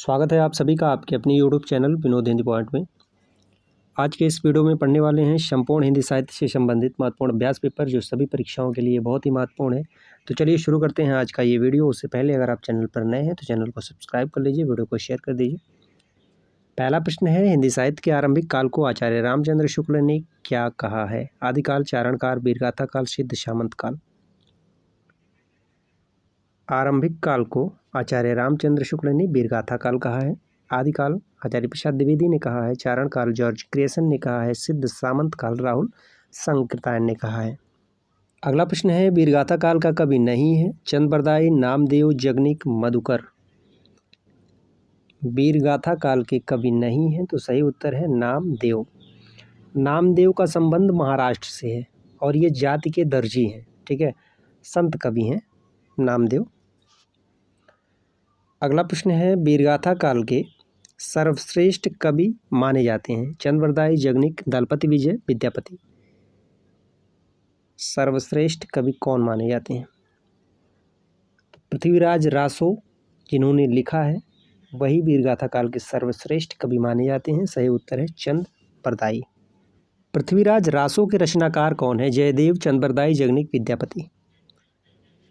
स्वागत है आप सभी का आपके अपनी YouTube channel Vinod Hindi point में। आज के इस वीडियो में पढ़ने वाले हैं संपूर्ण हिंदी साहित्य से संबंधित महत्वपूर्ण अभ्यास पेपर जो सभी परीक्षाओं के लिए बहुत ही महत्वपूर्ण है। तो चलिए शुरू करते हैं आज का ये वीडियो। उससे पहले अगर आप चैनल पर नए हैं तो चैनल को सब्सक्राइब कर लीजिए, वीडियो को शेयर कर दीजिए। पहला प्रश्न है, हिंदी साहित्य के आरंभिक काल को आचार्य रामचंद्र शुक्ल ने क्या कहा है? आदिकाल, चारणकाल, वीरगाथा काल, सिद्ध सामंत काल। आरंभिक काल को आचार्य रामचंद्र शुक्ल ने वीरगाथा काल कहा है। आदिकाल आचार्य प्रसाद द्विवेदी ने कहा है। चारण काल जॉर्ज क्रेसन ने कहा है। सिद्ध सामंत काल राहुल संकृतायन ने कहा है। अगला प्रश्न है, वीरगाथा काल का कवि नहीं है? चंद-बरदाई, नामदेव, जगनिक, मधुकर। वीरगाथा काल के कवि नहीं है तो सही उत्तर है नामदेव। नामदेव का संबंध महाराष्ट्र से है और ये जाति के दर्जी हैं, ठीक है, संत कवि हैं नामदेव। अगला प्रश्न है, वीरगाथा काल के सर्वश्रेष्ठ कवि माने जाते हैं? चंद-बरदाई, जगनिक, दलपति विजय, विद्यापति। सर्वश्रेष्ठ कवि कौन माने जाते हैं? पृथ्वीराज रासो जिन्होंने लिखा है वही वीरगाथा काल के सर्वश्रेष्ठ कवि माने जाते हैं। सही उत्तर है चंद-बरदाई। पृथ्वीराज रासो के रचनाकार कौन है? जयदेव, चंद-बरदाई, जगनिक, विद्यापति।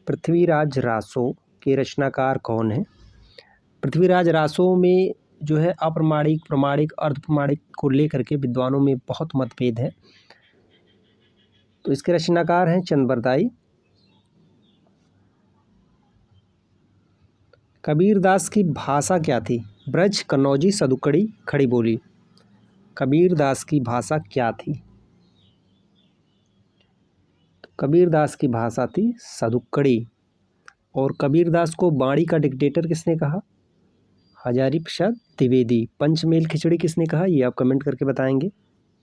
पृथ्वीराज रासो के रचनाकार कौन है? पृथ्वीराज रासो में जो है अप्रमाणिक, प्रमाणिक, अर्धप्रमाणिक को लेकर के विद्वानों में बहुत मतभेद है, तो इसके रचनाकार हैं चंद-बरदाई। कबीरदास की भाषा क्या थी? ब्रज, कन्नौजी, सदुकड़ी, खड़ी बोली। कबीरदास की भाषा क्या थी? कबीरदास की भाषा थी सदुकड़ी। और कबीरदास को बाणी का डिक्टेटर किसने कहा? हजारी प्रसाद द्विवेदी। पंचमेल खिचड़ी किसने कहा? ये आप कमेंट करके बताएंगे।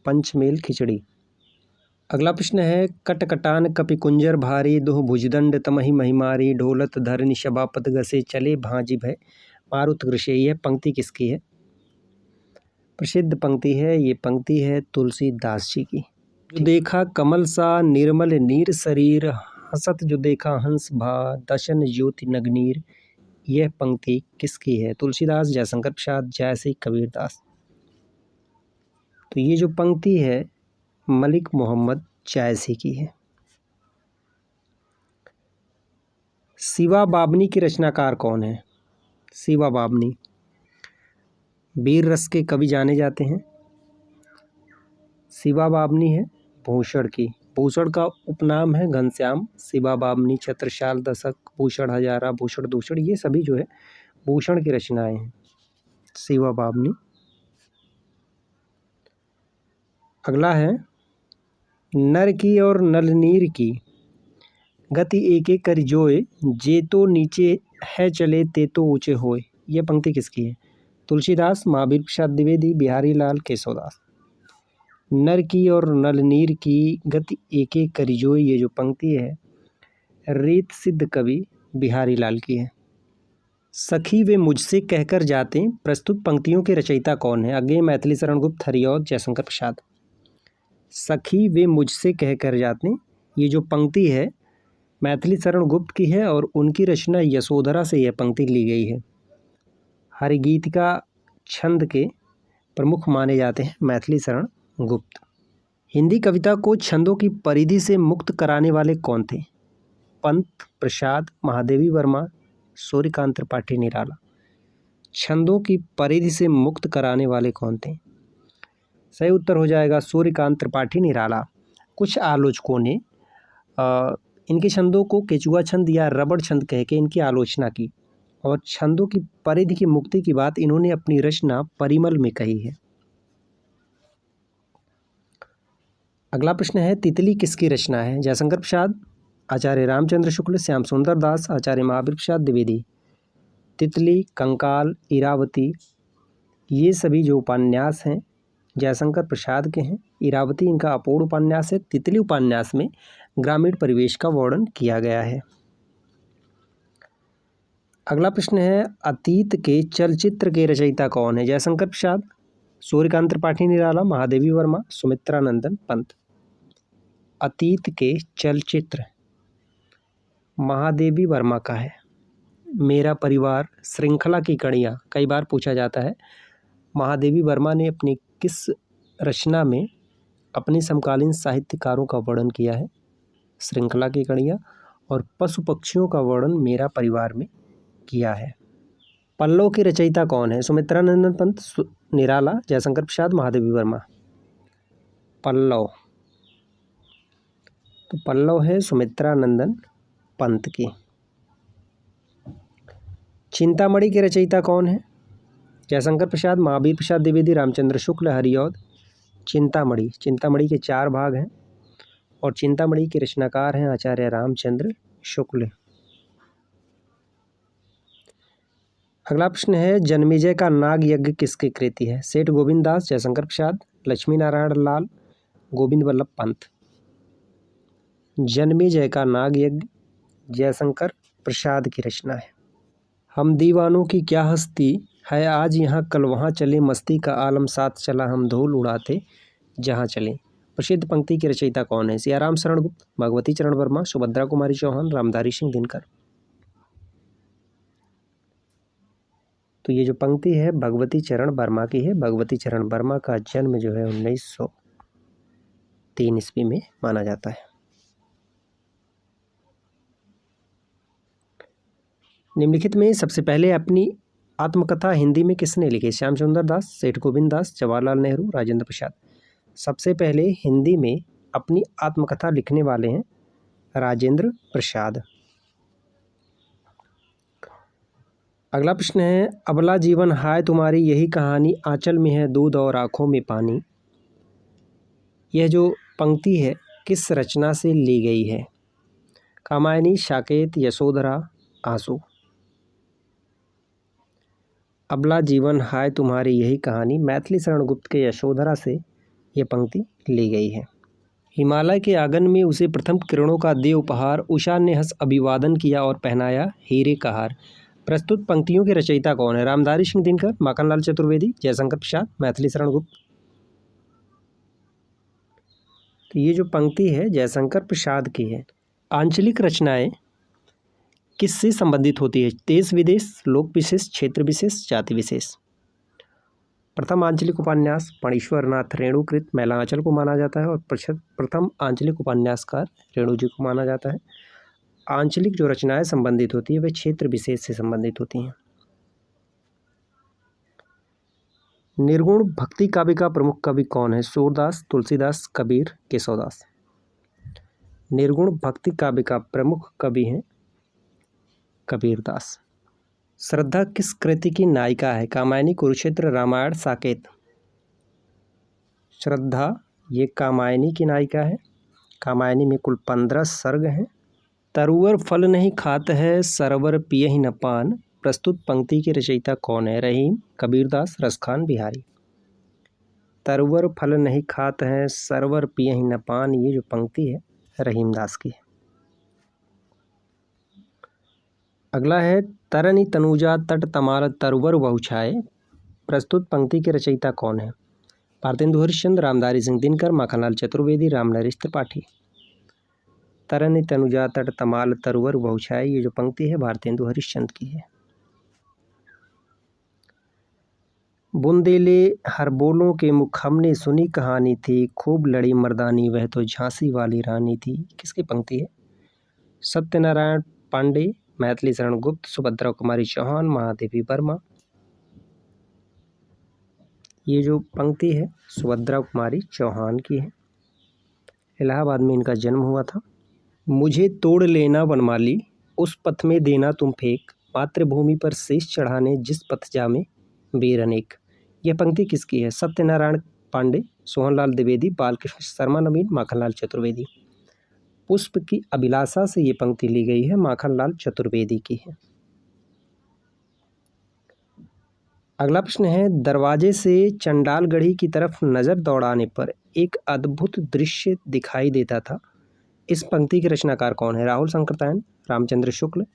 पंचमेल खिचड़ी। अगला प्रश्न है, कटकटान कपि कुंजर भारी, दुह भुजदंड तमहि महिमारी, ढोलत धरनि शबापत गसे, चले भांजी भय मारुत गृषे। यह पंक्ति किसकी है? प्रसिद्ध पंक्ति है, ये पंक्ति है तुलसीदास जी की। जो देखा कमल सा निर्मल नीर शरीर, हसत जो देखा हंस भा, दशन ज्योति नगनीर। यह पंक्ति किसकी है? तुलसीदास, जयशंकर प्रसाद, जयसी, कबीरदास। तो ये जो पंक्ति है मलिक मोहम्मद जायसी की है। शिवा बाबनी के रचनाकार कौन है? शिवा बाबनी वीर रस के कवि जाने जाते हैं। शिवा बाबनी है भूषण की। भूषण का उपनाम है घनश्याम। शिवा बाबनी, छत्रसाल, दशक, भूषण हजारा, भूषण दूषण, ये सभी जो है भूषण की रचनाएं हैं। शिवा बाबनी। अगला है, नर की और नलनीर की गति एक एक कर जोए, जे तो नीचे है चले ते तो ऊंचे होए। यह पंक्ति किसकी है? तुलसीदास, महावीर प्रसाद द्विवेदी, बिहारी लाल, केशवदास। नर की और नलनीर की गति एक एक कर जोए, ये जो पंक्ति है रीत सिद्ध कवि बिहारी लाल की है। सखी वे मुझसे कहकर जाते, प्रस्तुत पंक्तियों के रचयिता कौन है? अज्ञेय, मैथिली शरण गुप्त, हरिऔध, जयशंकर प्रसाद। सखी वे मुझसे कहकर जाते, ये जो पंक्ति है मैथिली शरण गुप्त की है और उनकी रचना यशोधरा से यह पंक्ति ली गई है। हरिगीतिका छंद के प्रमुख माने जाते हैं मैथिली शरण गुप्त। हिंदी कविता को छंदों की परिधि से मुक्त कराने वाले कौन थे? पंत, प्रसाद, महादेवी वर्मा, सूर्यकांत त्रिपाठी, निराला। छंदों की परिधि से मुक्त कराने वाले कौन थे? सही उत्तर हो जाएगा सूर्यकांत त्रिपाठी, निराला। कुछ आलोचकों ने इनके छंदों को केचुआ छंद या रबड़ छंद कह के इनकी आलोचना की और छंदों की परिधि की मुक्ति की बात इन्होंने अपनी रचना परिमल में कही है। अगला प्रश्न है, तितली किसकी रचना है? जयशंकर प्रसाद, आचार्य रामचंद्र शुक्ल, श्याम सुंदर दास, आचार्य महावीर प्रसाद द्विवेदी। तितली, कंकाल, इरावती, ये सभी जो उपन्यास हैं जयशंकर प्रसाद के हैं। इरावती इनका अपूर्ण उपन्यास है। तितली उपन्यास में ग्रामीण परिवेश का वर्णन किया गया है। अगला प्रश्न है, अतीत के चलचित्र के रचयिता कौन है? जयशंकर प्रसाद, सूर्यकांत त्रिपाठी, निराला, महादेवी वर्मा, सुमित्रा नंदन पंत। अतीत के चलचित्र महादेवी वर्मा का है। मेरा परिवार, श्रृंखला की कड़ियाँ कई बार पूछा जाता है। महादेवी वर्मा ने अपनी किस रचना में अपने समकालीन साहित्यकारों का वर्णन किया है? श्रृंखला की कड़ियाँ। और पशु पक्षियों का वर्णन मेरा परिवार में किया है। पल्लव के रचयिता कौन है? सुमित्रानंदन पंत, निराला, जयशंकर प्रसाद, महादेवी वर्मा। पल्लव, तो पल्लव है सुमित्रानंदन पंत की। चिंतामणि के रचयिता कौन है? जयशंकर प्रसाद, महावीर प्रसाद द्विवेदी, रामचंद्र शुक्ल, हरिऔध। चिंतामणि, चिंतामणि के 4 भाग हैं और चिंतामणि के रचनाकार हैं आचार्य रामचंद्र शुक्ल। अगला प्रश्न है, जन्मेजय का नाग यज्ञ किसकी कृति है? सेठ गोविंद दास, जयशंकर प्रसाद, लक्ष्मी नारायण लाल, गोविंद वल्लभ पंत। जन्मेजय का नाग यज्ञ जयशंकर प्रसाद की रचना है। हम दीवानों की क्या हस्ती है, आज यहाँ कल वहाँ चले, मस्ती का आलम साथ चला, हम धूल उड़ाते जहाँ चले। प्रसिद्ध पंक्ति के रचयिता कौन है? सियाराम शरण गुप्त, भगवती चरण वर्मा, सुभद्रा कुमारी चौहान, रामधारी सिंह दिनकर। तो ये जो पंक्ति है भगवती चरण वर्मा की है। भगवती चरण वर्मा का जन्म जो है 1903 ईस्वी में माना जाता है। निम्नलिखित में सबसे पहले अपनी आत्मकथा हिंदी में किसने लिखी? श्याम सुंदर दास, सेठ गोविंद दास, जवाहरलाल नेहरू, राजेंद्र प्रसाद। सबसे पहले हिंदी में अपनी आत्मकथा लिखने वाले हैं राजेंद्र प्रसाद। अगला प्रश्न है, अबला जीवन हाय तुम्हारी यही कहानी, आंचल में है दूध और आंखों में पानी। यह जो पंक्ति है किस रचना से ली गई है? कामायनी, साकेत, यशोधरा, आंसू। अबला जीवन हाय तुम्हारी यही कहानी मैथिली शरण गुप्त के यशोधरा से यह पंक्ति ली गई है। हिमालय के आंगन में उसे प्रथम किरणों का दे उपहार, उषा ने हंस अभिवादन किया और पहनाया हीरे का हार। प्रस्तुत पंक्तियों के रचयिता कौन है? रामधारी सिंह दिनकर, माखनलाल चतुर्वेदी, जयशंकर प्रसाद, मैथिली शरण गुप्त। तो ये जो पंक्ति है जयशंकर प्रसाद की है। आंचलिक रचनाएं किससे संबंधित होती है? देश विदेश, लोक विशेष, क्षेत्र विशेष, जाति विशेष। प्रथम आंचलिक उपन्यास फणीश्वरनाथ रेणुकृत मैलांचल को माना जाता है और प्रथम आंचलिक उपन्यासकार रेणु जी को माना जाता है। आंचलिक जो रचनाएं संबंधित होती है वे क्षेत्र विशेष से संबंधित होती हैं। निर्गुण भक्ति काव्य का प्रमुख कवि कौन है? सूरदास, तुलसीदास, कबीर, केशवदास। निर्गुण भक्ति काव्य का प्रमुख कवि हैं कबीरदास। श्रद्धा किस कृति की नायिका है? कामायनी, कुरुक्षेत्र, रामायण, साकेत। श्रद्धा ये कामायनी की नायिका है। कामायनी में कुल 15 सर्ग हैं। तरुवर फल नहीं खात है, सरवर पियहि न पान। प्रस्तुत पंक्ति के रचयिता कौन है? रहीम, कबीरदास, रसखान, बिहारी। तरुवर फल नहीं खात है, सरवर पियहि न पान, ये जो पंक्ति है रहीमदास की है। अगला है, तरनी तनुजा तट तमाल तरुवर बहुछाए। प्रस्तुत पंक्ति के रचयिता कौन है? भारतेंदु हरिश्चंद्र, रामधारी सिंह दिनकर, माखनलाल चतुर्वेदी, रामनरेश त्रिपाठी। तरनी तनुजा तट तमाल तरुवर बहुछाए, ये जो पंक्ति है भारतेंदु हरिश्चंद्र की है। बुंदेले हर बोलों के मुख हमने सुनी कहानी थी, खूब लड़ी मर्दानी वह तो झांसी वाली रानी थी। किसकी पंक्ति है? सत्यनारायण पांडे, मैथिली शरण गुप्त, सुभद्रा कुमारी चौहान, महादेवी वर्मा। ये जो पंक्ति है सुभद्रा कुमारी चौहान की है। इलाहाबाद में इनका जन्म हुआ था। मुझे तोड़ लेना वनमाली, उस पथ में देना तुम फेंक, मातृभूमि पर शीश चढ़ाने जिस पथ जामे वीर अनेक। यह पंक्ति किसकी है? सत्यनारायण पांडे, सोहनलाल द्विवेदी, बालकृष्ण शर्मा नवीन, माखनलाल चतुर्वेदी। पुष्प की अभिलाषा से ये पंक्ति ली गई है, माखनलाल चतुर्वेदी की है। अगला प्रश्न है, दरवाजे से चंडालगढ़ी की तरफ नज़र दौड़ाने पर एक अद्भुत दृश्य दिखाई देता था। इस पंक्ति के रचनाकार कौन है? राहुल शंकरतायन, रामचंद्र शुक्ल,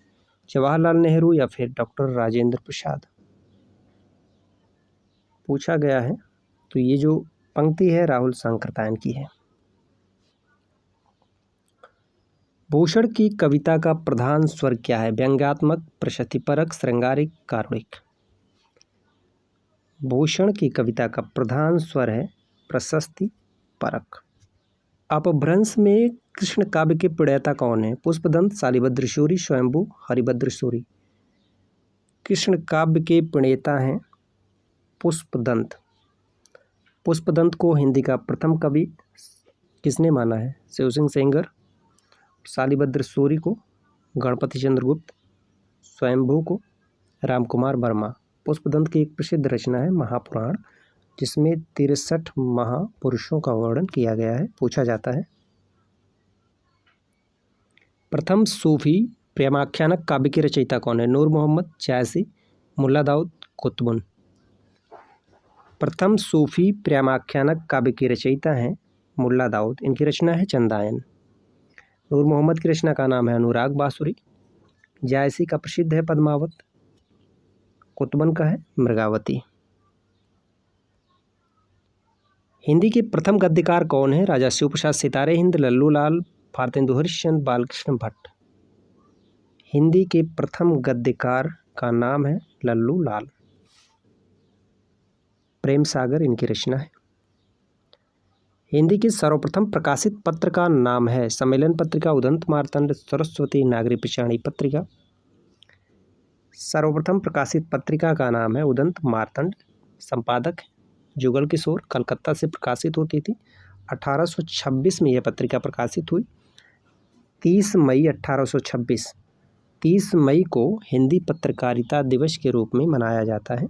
जवाहरलाल नेहरू या फिर डॉक्टर राजेंद्र प्रसाद। पूछा गया है तो ये जो पंक्ति है राहुल शंकरतायन की है। भूषण की कविता का प्रधान स्वर क्या है? व्यंग्यात्मक, प्रशस्तिपरक, श्रृंगारिक, कारुणिक। भूषण की कविता का प्रधान स्वर है प्रशस्तिपरक। अपभ्रंश में कृष्ण काव्य के प्रणेता कौन है? पुष्पदंत, शालिभद्र सूरि, स्वयंभू, हरिभद्र सूरि। कृष्ण काव्य के प्रणेता हैं पुष्पदंत। पुष्पदंत को हिंदी का प्रथम कवि किसने माना है? शिव सिंह सेंगर। शालिभद्र सूरि को गणपति चंद्रगुप्त, स्वयंभू को रामकुमार वर्मा। पुष्पदंत की एक प्रसिद्ध रचना है महापुराण, जिसमें 63 महापुरुषों का वर्णन किया गया है। पूछा जाता है, प्रथम सूफी प्रेमाख्यानक काव्य की रचयिता कौन है? नूर मोहम्मद, जायसी, मुल्ला दाऊद, कुतुबुन। प्रथम सूफी प्रेमाख्यानक काव्य की रचयिता हैं मुल्ला दाऊद। इनकी रचना है चंदायन। नूर मोहम्मद की रचना का नाम है अनुराग बांसुरी। जायसी का प्रसिद्ध है पद्मावत। कुतुबन का है मृगावती। हिंदी के प्रथम गद्यकार कौन है? राजा शिव प्रसाद सितारे हिंद, लल्लू लाल, भारतेंदु हरिश्चंद्र, बालकृष्ण भट्ट। हिंदी के प्रथम गद्यकार का नाम है लल्लू लाल। प्रेम सागर इनकी रचना है। हिंदी के सर्वप्रथम प्रकाशित पत्र का नाम है सम्मेलन पत्रिका, उदंत मार्तंड, सरस्वती, नागरी पिचाणी पत्रिका। सर्वप्रथम प्रकाशित पत्रिका का नाम है उदंत मार्तंड। संपादक जुगल किशोर, कलकत्ता से प्रकाशित होती थी। 1826 में यह पत्रिका प्रकाशित हुई। 30 मई 1826, 30 मई को हिंदी पत्रकारिता दिवस के रूप में मनाया जाता है।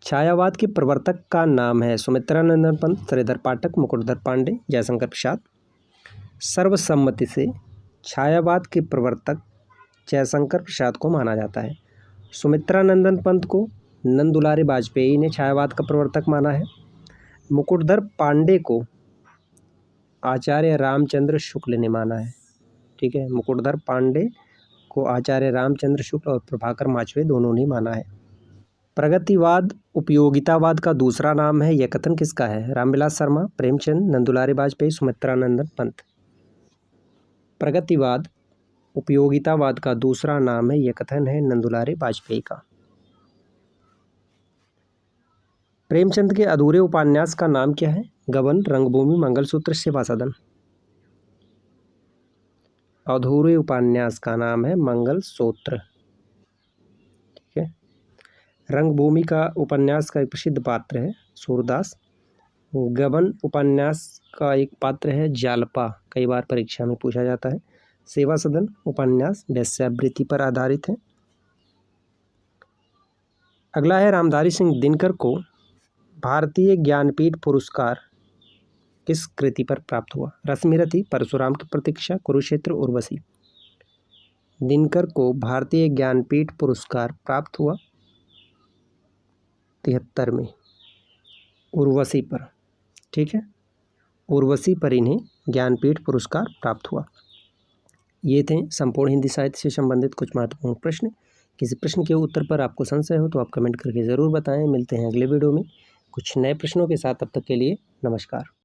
छायावाद के प्रवर्तक का नाम है सुमित्रानंदन पंत, श्रीधर पाठक, मुकुटधर पांडे, जयशंकर प्रसाद। सर्वसम्मति से छायावाद के प्रवर्तक जयशंकर प्रसाद को माना जाता है। सुमित्रानंदन पंत को नंदुलारे वाजपेयी ने छायावाद का प्रवर्तक माना है। मुकुटधर पांडे को आचार्य रामचंद्र शुक्ल ने माना है। ठीक है, मुकुटधर पांडे को आचार्य रामचंद्र शुक्ल और प्रभाकर माचवे दोनों ने माना है। प्रगतिवाद उपयोगितावाद का दूसरा नाम है, यह कथन किसका है? रामविलास शर्मा, प्रेमचंद, नंदुलारे वाजपेयी, सुमित्रानंदन पंत। प्रगतिवाद उपयोगितावाद का दूसरा नाम है, यह कथन है नंदुलारे वाजपेयी का। प्रेमचंद के अधूरे उपन्यास का नाम क्या है? गबन, रंगभूमि, मंगलसूत्र, सेवा सदन। अधूरे उपन्यास का नाम है मंगलसूत्र। ठीक है। रंगभूमि का उपन्यास का एक प्रसिद्ध पात्र है सूरदास। गबन उपन्यास का एक पात्र है जालपा, कई बार परीक्षा में पूछा जाता है। सेवा सदन उपन्यास वेश्यावृत्ति पर आधारित है। अगला है, रामधारी सिंह दिनकर को भारतीय ज्ञानपीठ पुरस्कार किस कृति पर प्राप्त हुआ? रश्मिरथी, परशुराम की प्रतीक्षा, कुरुक्षेत्र, उर्वशी। दिनकर को भारतीय ज्ञानपीठ पुरस्कार प्राप्त हुआ 73 में उर्वशी पर। ठीक है, उर्वशी पर इन्हें ज्ञानपीठ पुरस्कार प्राप्त हुआ। ये थे संपूर्ण हिंदी साहित्य से संबंधित कुछ महत्वपूर्ण प्रश्न। किसी प्रश्न के उत्तर पर आपको संशय हो तो आप कमेंट करके ज़रूर बताएं। मिलते हैं अगले वीडियो में कुछ नए प्रश्नों के साथ। तब तक के लिए नमस्कार।